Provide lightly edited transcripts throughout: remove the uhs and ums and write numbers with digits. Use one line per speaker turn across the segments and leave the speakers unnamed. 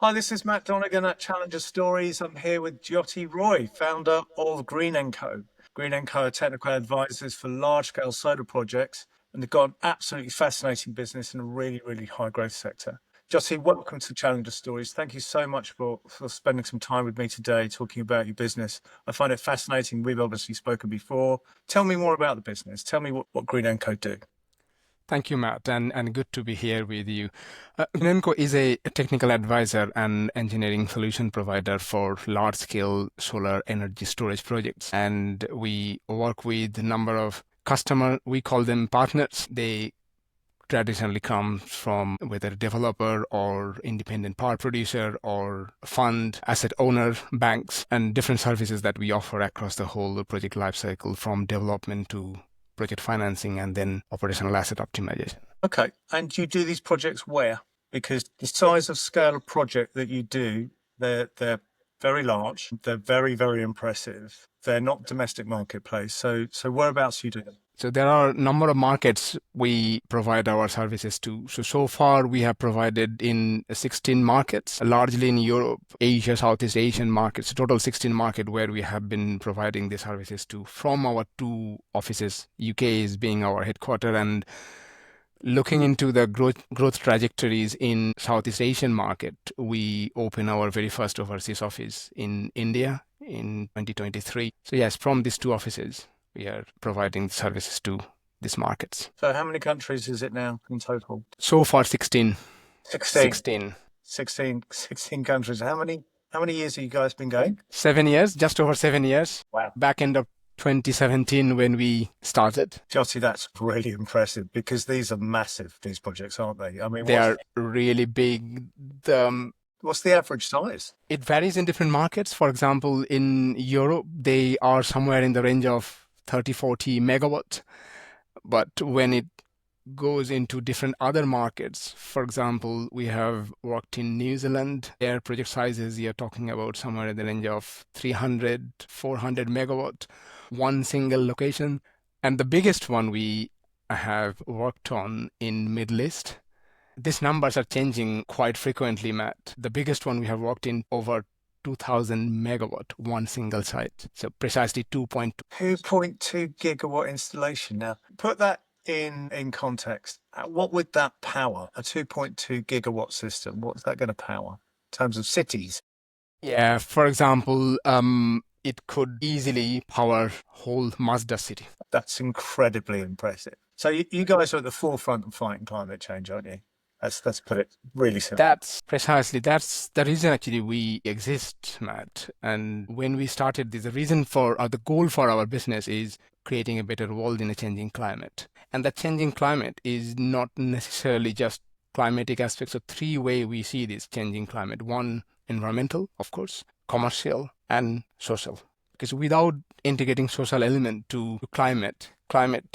Hi, this is Matt Donegan at Challenger Stories. I'm here with Jyoti Roy, founder of GreenEnco. GreenEnco are technical advisors for large-scale solar projects, and they've got an absolutely fascinating business in a really, really high-growth sector. Jyoti, welcome to Challenger Stories. Thank you so much for spending some time with me today talking about your business. I find it fascinating. We've obviously spoken before. Tell me more about the business. Tell me what GreenEnco do.
Thank you, Matt, and good to be here with you. GreenEnco is a technical advisor and engineering solution provider for large-scale solar energy storage projects. And we work with a number of customers. We call them partners. They traditionally come from whether developer or independent power producer or fund, asset owner, banks, and different services that we offer across the whole project lifecycle from development to project financing and then operational asset optimization.
Okay. And you do these projects where? Because the size of scale of project that you do, they're very large. They're very, very impressive. They're not domestic marketplace. So whereabouts you do them?
So there are a number of markets we provide our services to. So far we have provided in 16 markets, largely in Europe, Asia, Southeast Asian markets, total 16 market where we have been providing the services to from our two offices. UK is being our headquarter, and looking into the growth trajectories in Southeast Asian market, we open our very first overseas office in India in 2023. So yes, from these two offices, we are providing services to these markets.
So how many countries is it now in total?
So far, 16.
16.
16.
16 countries. How many years have you guys been going?
7 years, just over 7 years.
Wow.
Back end of 2017 when we started.
Jyoti, that's really impressive because these are massive, these projects, aren't they? I mean,
They are really big.
what's the average size?
It varies in different markets. For example, in Europe, they are somewhere in the range of 30, 40 megawatt. But when it goes into different other markets, for example, we have worked in New Zealand. Their project sizes, you're talking about somewhere in the range of 300, 400 megawatt, one single location. And the biggest one we have worked on in Middle East. These numbers are changing quite frequently, Matt. The biggest one we have worked in over 2,000 megawatt, one single site. So precisely 2.2.
2.2 gigawatt installation. Now, put that in context. What would that power? A 2.2 gigawatt system, what's that going to power in terms of cities?
Yeah, for example, it could easily power whole Mazda city.
That's incredibly impressive. So you guys are at the forefront of fighting climate change, aren't you? Let's put it really simple.
That's the reason actually we exist, Matt. And when we started this, the reason for, or the goal for our business is creating a better world in a changing climate. And that changing climate is not necessarily just climatic aspects. So three ways we see this changing climate. One, environmental, of course, commercial, and social. Because without integrating social element to climate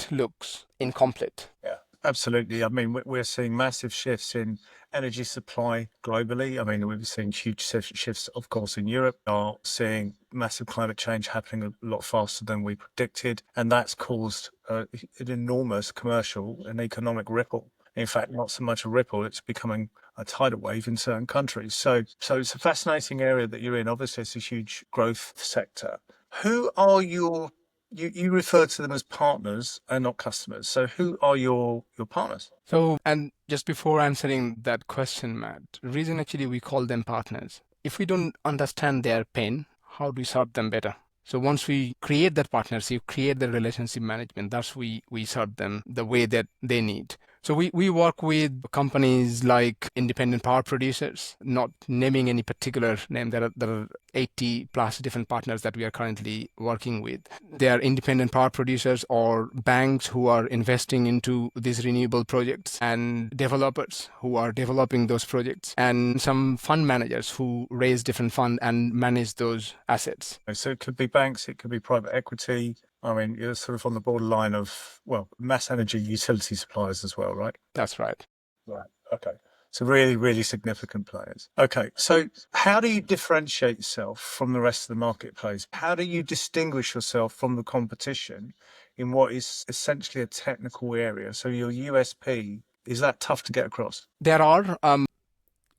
looks incomplete.
Yeah, absolutely. I mean, we're seeing massive shifts in energy supply globally. I mean, we've seen huge shifts, of course, in Europe. We are seeing massive climate change happening a lot faster than we predicted, and that's caused an enormous commercial and economic ripple. In fact, not so much a ripple, it's becoming a tidal wave in certain countries. So it's a fascinating area that you're in. Obviously, it's a huge growth sector. Who are you refer to them as partners and not customers. So who are your partners?
So, and just before answering that question, Matt, the reason actually we call them partners, if we don't understand their pain, how do we serve them better? So once we create that partnership, create the relationship management, that's we serve them the way that they need. So we work with companies like independent power producers, not naming any particular name. There are 80 plus different partners that we are currently working with. They are independent power producers or banks who are investing into these renewable projects, and developers who are developing those projects, and some fund managers who raise different funds and manage those assets.
So it could be banks, it could be private equity. I mean, you're sort of on the borderline of, well, mass energy utility suppliers as well, right?
That's right.
Right. Okay. So really, really significant players. Okay. So how do you differentiate yourself from the rest of the marketplace? How do you distinguish yourself from the competition in what is essentially a technical area? So your USP, is that tough to get across?
There are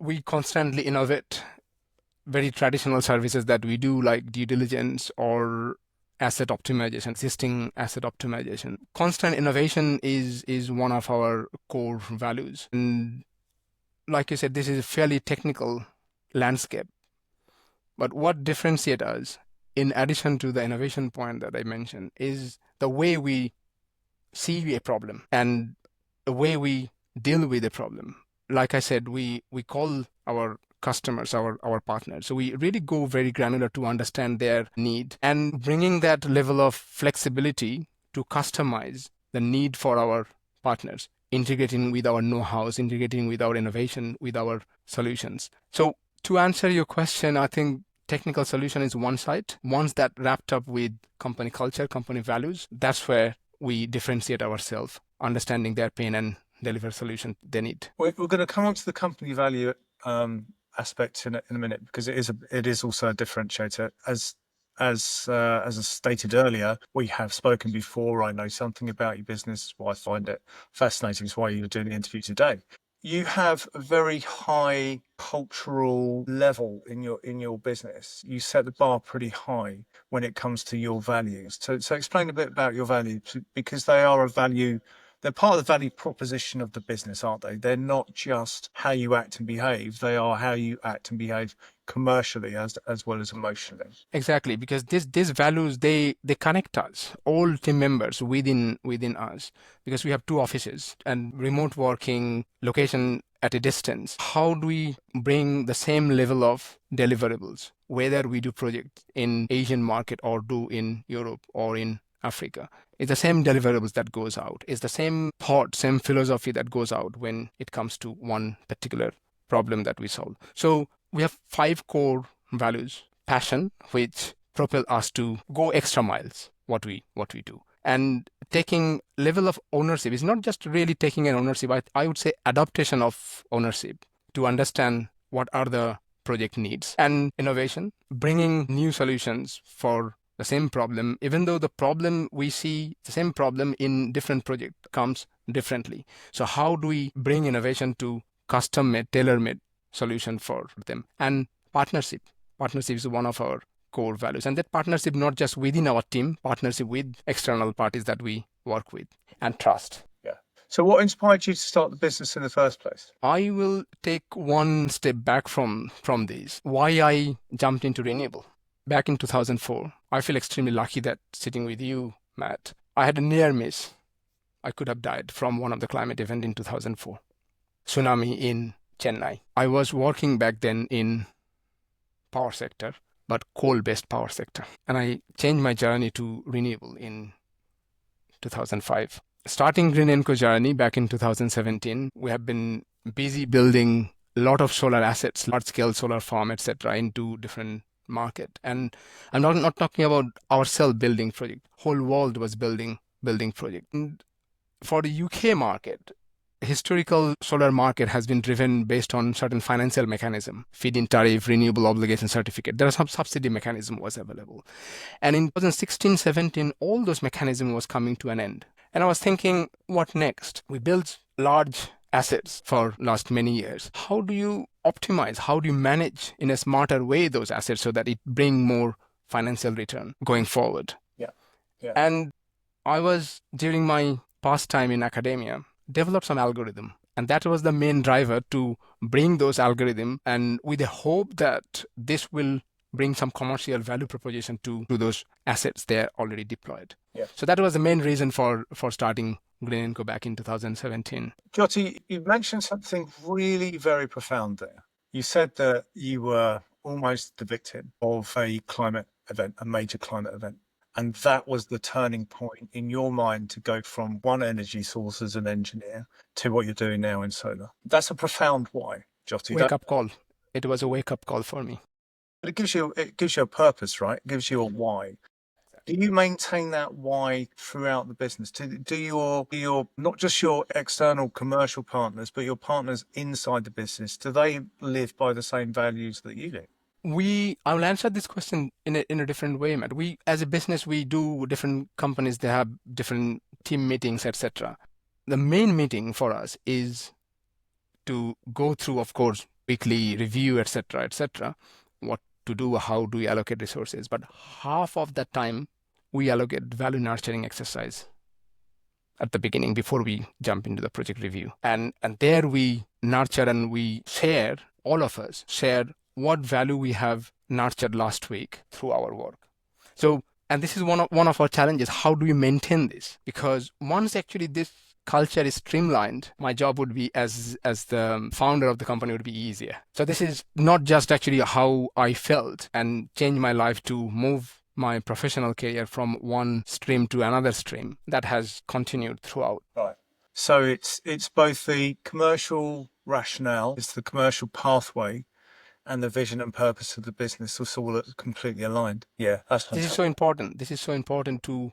we constantly innovate very traditional services that we do, like due diligence or asset optimization, existing asset optimization. Constant innovation is one of our core values. And like you said, this is a fairly technical landscape. But what differentiates us, in addition to the innovation point that I mentioned, is the way we see a problem and the way we deal with a problem. Like I said, we call our customers our partners. So we really go very granular to understand their need and bringing that level of flexibility to customize the need for our partners, integrating with our know-hows, integrating with our innovation, with our solutions. So to answer your question, I think technical solution is one side. Once that wrapped up with company culture, company values, that's where we differentiate ourselves, understanding their pain and deliver solution they need.
We're going to come on to the company value aspect in a minute, because it is also a differentiator. As I stated earlier, we have spoken before. I know something about your business. Why I find it fascinating is why you're doing the interview today. You have a very high cultural level in your business. You set the bar pretty high when it comes to your values. So explain a bit about your values, because they are a value. They're part of the value proposition of the business, aren't they? They're not just how you act and behave. They are how you act and behave commercially as well as emotionally.
Exactly, because these values, they connect us, all team members within us, because we have two offices and remote working, location at a distance. How do we bring the same level of deliverables, whether we do projects in Asian market or do in Europe or in Africa? It's the same deliverables that goes out. It's the same thought, same philosophy that goes out when it comes to one particular problem that we solve. So we have 5 core values. Passion, which propel us to go extra miles, what we do. And taking level of ownership is not just really taking an ownership, I would say adaptation of ownership to understand what are the project needs. And innovation, bringing new solutions for the same problem, even though the problem we see, the same problem in different project comes differently. So how do we bring innovation to custom-made, tailor-made solution for them? And partnership is one of our core values. And that partnership, not just within our team, partnership with external parties that we work with, and trust.
Yeah. So what inspired you to start the business in the first place?
I will take one step back from these. Why I jumped into renewable. Back in 2004, I feel extremely lucky that sitting with you, Matt, I had a near miss. I could have died from one of the climate event in 2004. Tsunami in Chennai. I was working back then in power sector, but coal-based power sector. And I changed my journey to renewable in 2005. Starting GreenEnco journey back in 2017, we have been busy building a lot of solar assets, large-scale solar farm, etc., into different market. And I'm not talking about ourselves building project. Whole world was building project. And for the UK market, historical solar market has been driven based on certain financial mechanism, feed-in tariff, renewable obligation certificate. There are some subsidy mechanism was available. And in 2016-17, all those mechanism was coming to an end. And I was thinking, what next? We built large assets for last many years. How do you optimize? How do you manage in a smarter way those assets so that it bring more financial return going forward?
Yeah.
And I was, during my past time in academia, developed some algorithm. And that was the main driver to bring those algorithm, and with the hope that this will bring some commercial value proposition to those assets they're already deployed.
Yeah.
So that was the main reason for starting GreenEnco back in 2017.
Jyoti, you mentioned something really very profound there. You said that you were almost the victim of a climate event, a major climate event. And that was the turning point in your mind to go from one energy source as an engineer to what you're doing now in solar. That's a profound why, Jyoti.
Wake up call. It was a wake up call for me.
But it gives you a purpose, right? It gives you a why. Do you maintain that why throughout the business? Do your not just your external commercial partners, but your partners inside the business, do they live by the same values that you do?
I will answer this question in a different way, Matt. We, as a business, we do different companies, they have different team meetings, etc. The main meeting for us is to go through, of course, weekly review, etc., what to do, how do we allocate resources. But half of that time we allocate value nurturing exercise at the beginning before we jump into the project review. And there we nurture and we share, all of us share what value we have nurtured last week through our work. So, and this is one of our challenges. How do we maintain this? Because once actually this culture is streamlined, my job would be as the founder of the company would be easier. So this is not just actually how I felt and changed my life to move my professional career from one stream to another stream. That has continued throughout.
Right. So it's both the commercial rationale, it's the commercial pathway, and the vision and purpose of the business is all completely aligned. Yeah, that's fantastic.
This is so important. This is so important to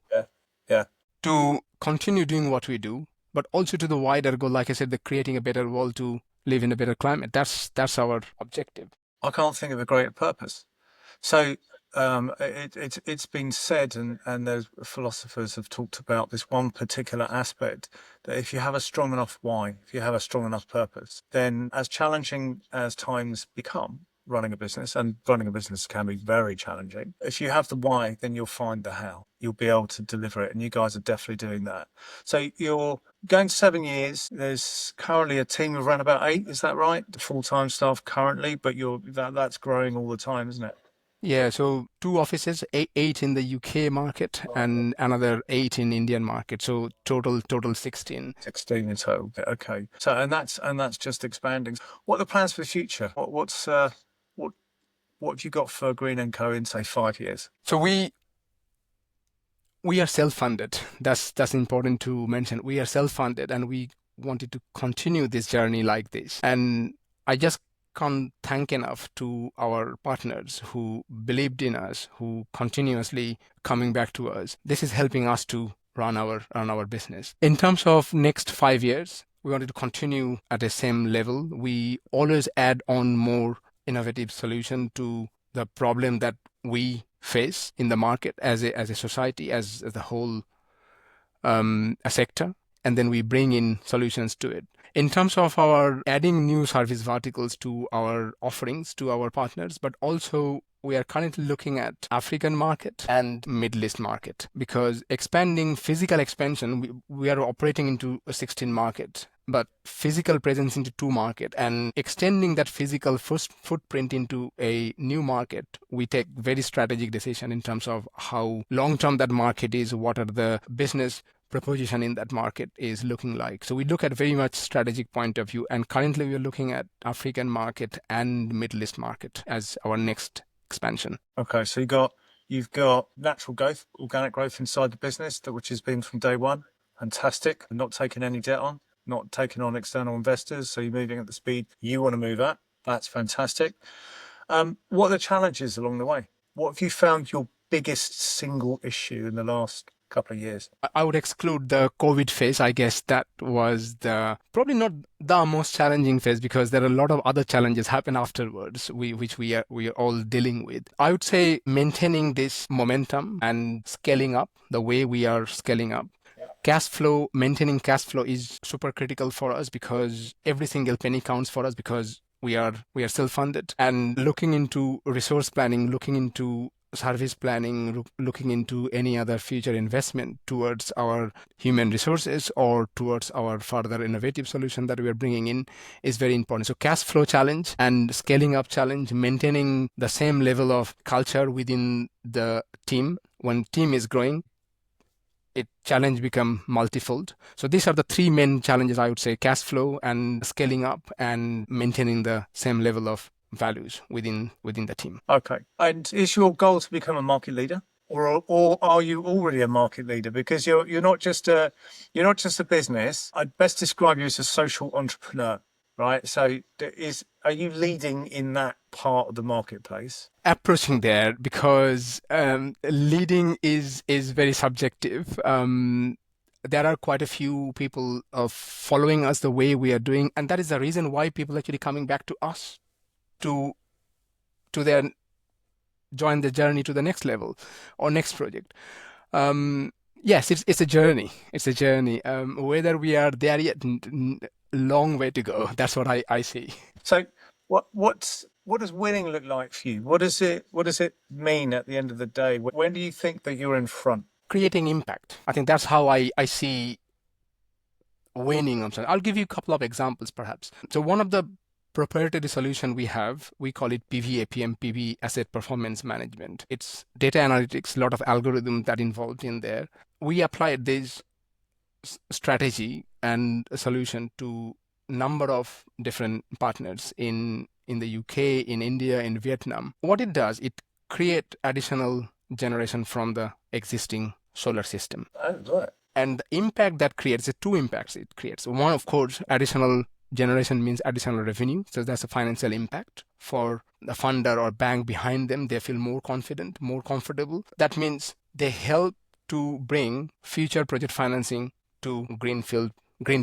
Yeah.
to continue doing what we do, but also to the wider goal, like I said, the creating a better world to live in a better climate. That's our objective.
I can't think of a greater purpose. So it's been said, and there's philosophers have talked about this one particular aspect, that if you have a strong enough why, if you have a strong enough purpose, then as challenging as times become, running a business can be very challenging. If you have the why, then you'll find the how. You'll be able to deliver it, and you guys are definitely doing that. So you're going 7 years. There's currently a team of around about 8. Is that right? The full-time staff currently, but that's growing all the time, isn't it?
Yeah, so 2 offices, 8 in the UK market and another 8 in Indian market. So total 16.
16 in total. Okay. So and that's just expanding. What are the plans for the future? What have you got for GreenEnco in say 5 years?
So we are self-funded. That's important to mention. We are self-funded, and we wanted to continue this journey like this. And I just can't thank enough to our partners who believed in us, who continuously coming back to us. This is helping us to run our business. In terms of next 5 years, we wanted to continue at the same level. We always add on more innovative solution to the problem that we face in the market as a society, as the whole a sector, and then we bring in solutions to it. In terms of our adding new service verticals to our offerings to our partners, but also we are currently looking at African market and Middle East market, because expanding physical expansion, we are operating into a 16 market, but physical presence into 2 market and extending that physical footprint into a new market, we take very strategic decision in terms of how long-term that market is, what are the business proposition in that market is looking like. So we look at very much strategic point of view, and currently we are looking at African market and Middle East market as our next expansion.
Okay, so you've got natural growth, organic growth inside the business, which has been from day one. Fantastic. Not taking any debt on, not taking on external investors. So you're moving at the speed you want to move at. That's fantastic. What are the challenges along the way? What have you found your biggest single issue in the last couple of years?
I would exclude the COVID phase. I guess that was probably not the most challenging phase, because there are a lot of other challenges happen afterwards, which we are all dealing with. I would say maintaining this momentum and scaling up the way we are scaling up. Cash flow, maintaining cash flow is super critical for us, because every single penny counts for us, because we are self-funded. And looking into resource planning, looking into service planning, looking into any other future investment towards our human resources or towards our further innovative solution that we are bringing in is very important. So cash flow challenge and scaling up challenge, maintaining the same level of culture within the team. When team is growing, it challenge become multifold. So these are the 3 main challenges, I would say: cash flow and scaling up and maintaining the same level of values within the team.
Okay. And is your goal to become a market leader, or are you already a market leader? Because you're not just a business. I'd best describe you as a social entrepreneur, right? So are you leading in that part of the marketplace?
Approaching there, because leading is very subjective. There are quite a few people following us the way we are doing, and that is the reason why people are actually coming back to us to join the journey to the next level or next project. Yes, it's a journey. It's a journey. Whether we are there yet, long way to go. That's what I see.
So What does winning look like for you? What does it mean at the end of the day? When do you think that you're in front?
Creating impact. I think that's how I see winning on something. I'll give you a couple of examples perhaps. So one of the proprietary solution we have, we call it PVAPM, PV Asset Performance Management. It's data analytics, a lot of algorithm that involved in there. We applied this strategy and a solution to number of different partners in the UK, in India, in Vietnam. What it does, it create additional generation from the existing solar system.
Oh, right.
And the impact that creates, the two impacts it creates. One, of course, additional generation means additional revenue. So that's a financial impact for the funder or bank behind them. They feel more confident, more comfortable. That means they help to bring future project financing to green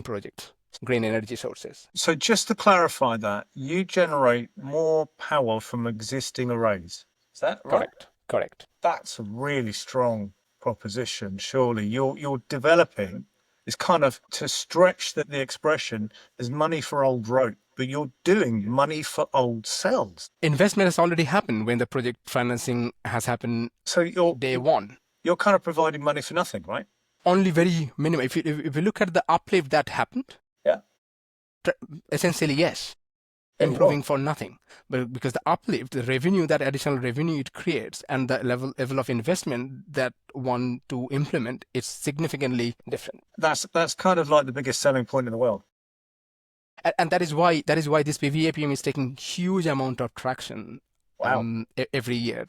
projects, green energy sources.
So just to clarify that, you generate more power from existing arrays. Is that right?
Correct.
That's a really strong proposition. Surely you're developing is kind of to stretch the expression as money for old rope, but you're doing money for old cells.
Investment has already happened when the project financing has happened
So
day one.
you're kind of providing money for nothing, right?
Only very minimum. If you look at the uplift that happened,
Yeah.
essentially yes,
Very
improving
well.
for nothing. But because the uplift, the revenue, that additional revenue it creates, and the level of investment that one to implement is significantly different.
That's kind of like the biggest selling point in the world.
And that is why this PVAPM is taking huge amount of traction
Wow.
every year.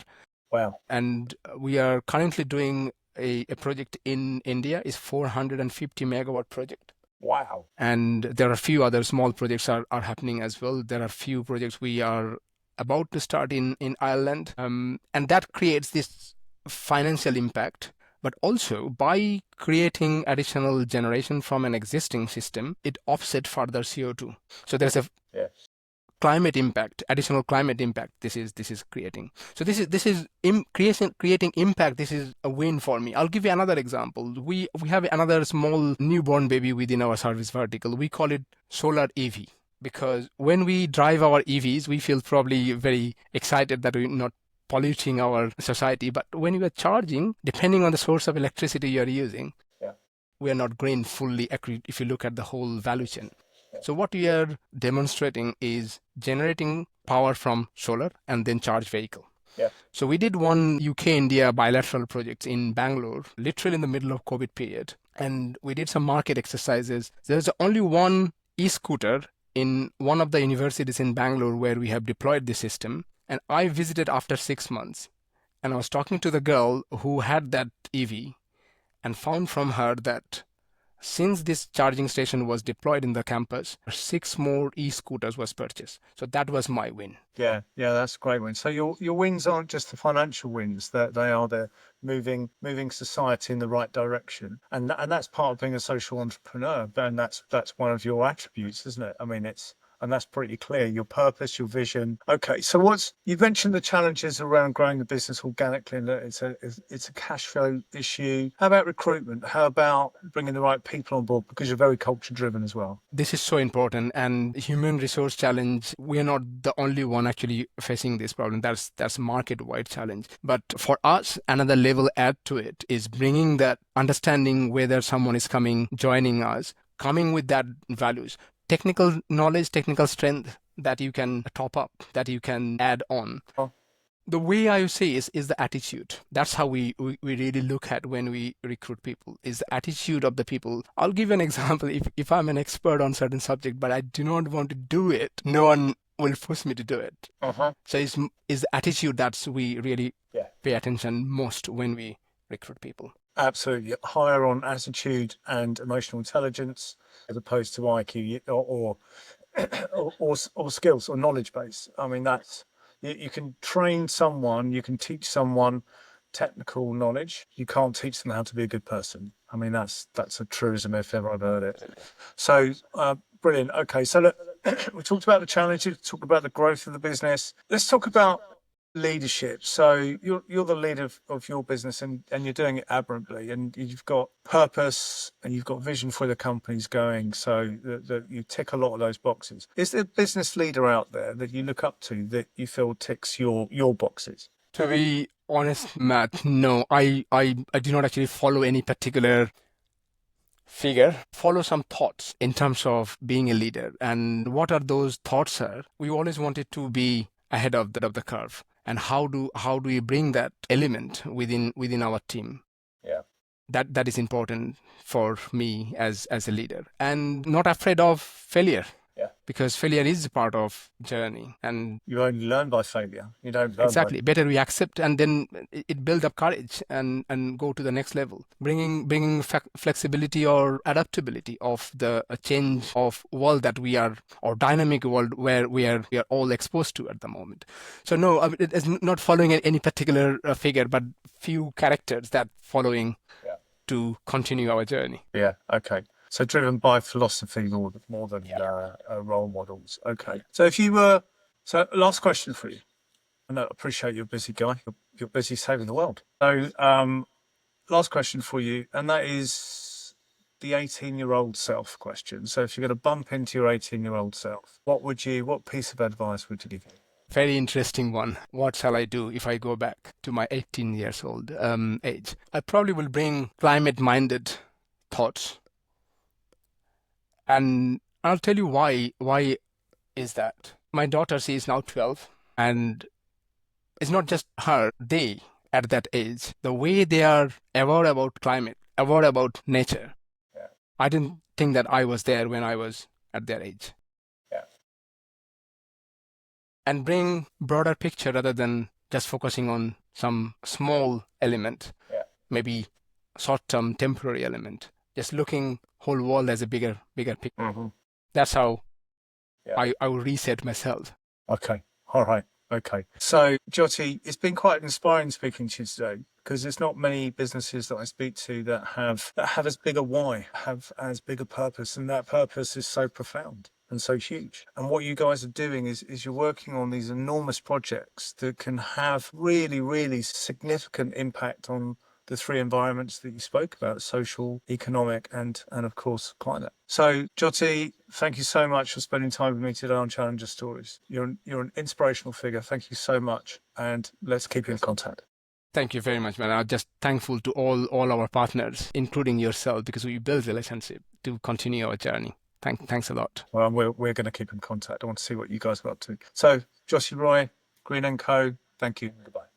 Wow.
And we are currently doing a project in India, is 450 megawatt project.
Wow.
And there are a few other small projects are happening as well. There are a few projects we are about to start in Ireland. And that creates this financial impact. But also by creating additional generation from an existing system, it offset further CO2. So there's a
Yes.
climate impact, additional climate impact. This is creating. So this is creating impact. This is a win for me. I'll give you another example. We have another small newborn baby within our service vertical. We call it solar EV, because when we drive our EVs, we feel probably very excited that we're not polluting our society. But when you are charging, depending on the source of electricity you are using,
Yeah.
we are not green fully if you look at the whole value chain. So what we are demonstrating is generating power from solar and then charge vehicle.
Yeah.
So we did one UK-India bilateral project in Bangalore, literally in the middle of COVID period. And we did some market exercises. There's only one e-scooter in one of the universities in Bangalore where we have deployed the system. And I visited after 6 months. And I was talking to the girl who had that EV and found from her that since this charging station was deployed in the campus, 6 more e-scooters was purchased. So that was my win.
Yeah, that's a great win. So your wins aren't just the financial wins; that they are the moving society in the right direction, and that's part of being a social entrepreneur. And that's one of your attributes, isn't it? I mean, and that's pretty clear. Your purpose, your vision. Okay, so you mentioned the challenges around growing the business organically, and that it's a cash flow issue. How about recruitment? How about bringing the right people on board? Because you're very culture driven as well.
This is so important, and human resource challenge, we are not the only one actually facing this problem. That's market-wide challenge. But for us, another level add to it is bringing that understanding whether someone is joining us, coming with that values, technical knowledge, technical strength that you can top up, that you can add on.
Oh.
The way I say is the attitude. That's how we really look at when we recruit people, is the attitude of the people. I'll give you an example. If I'm an expert on certain subject, but I do not want to do it, no one will force me to do it.
Uh-huh.
So it's the attitude that we really pay attention most when we recruit people.
Absolutely. Higher on attitude and emotional intelligence as opposed to IQ or skills or knowledge base. I mean, you can train someone, you can teach someone technical knowledge. You can't teach them how to be a good person. I mean, that's a truism if ever I've heard it. So brilliant. Okay, so look, we talked about the challenges, talked about the growth of the business. Let's talk about leadership. So you're the leader of your business, and you're doing it admirably, and you've got purpose and you've got vision for the company's going. So that you tick a lot of those boxes. Is there a business leader out there that you look up to that you feel ticks your boxes?
To be honest, Matt, no, I do not actually follow any particular figure. Follow some thoughts in terms of being a leader. And what are those thoughts, sir? We always wanted to be ahead of the curve. And how do we bring that element within our team?
Yeah.
That is important for me as a leader. And not afraid of failure.
Yeah.
Because failure is part of journey. And
You only learn by failure. You don't learn
exactly. Better we accept, and then it build up courage and go to the next level. Bringing flexibility or adaptability of the change of world that we are, or dynamic world where we are all exposed to at the moment. So no, I mean, it is not following any particular figure, but few characters that following to continue our journey.
Yeah. Okay. So driven by philosophy more than role models. Okay. So if you were, so last question for you. I know, I appreciate you're a busy guy. You're busy saving the world. So last question for you, and that is the 18-year-old self question. So if you're going to bump into your 18-year-old self, what piece of advice would you give him?
Very interesting one. What shall I do if I go back to my 18 years old age? I probably will bring climate-minded thoughts. And I'll tell you why. Why is that? My daughter, she is now 12, and it's not just her, they at that age, the way they are aware about climate, aware about nature.
Yeah.
I didn't think that I was there when I was at their age.
Yeah.
And bring broader picture rather than just focusing on some small element, maybe short-term temporary element, just looking whole world as a bigger picture.
Mm-hmm.
That's how I will reset myself.
Okay. All right. Okay. So, Jyoti, it's been quite inspiring speaking to you today, because there's not many businesses that I speak to that have as big a why, have as big a purpose, and that purpose is so profound and so huge. And what you guys are doing is you're working on these enormous projects that can have really, really significant impact on the three environments that you spoke about: social, economic, and of course climate. So, Jyoti, thank you so much for spending time with me today on Challenger Stories. You're an inspirational figure. Thank you so much, and let's keep in contact.
Thank you very much, man. I'm just thankful to all our partners, including yourself, because we build relationship to continue our journey. Thanks a lot.
Well, we're going to keep in contact. I want to see what you guys are up to. So, Jyoti Roy, GreenEnco, thank you. Goodbye.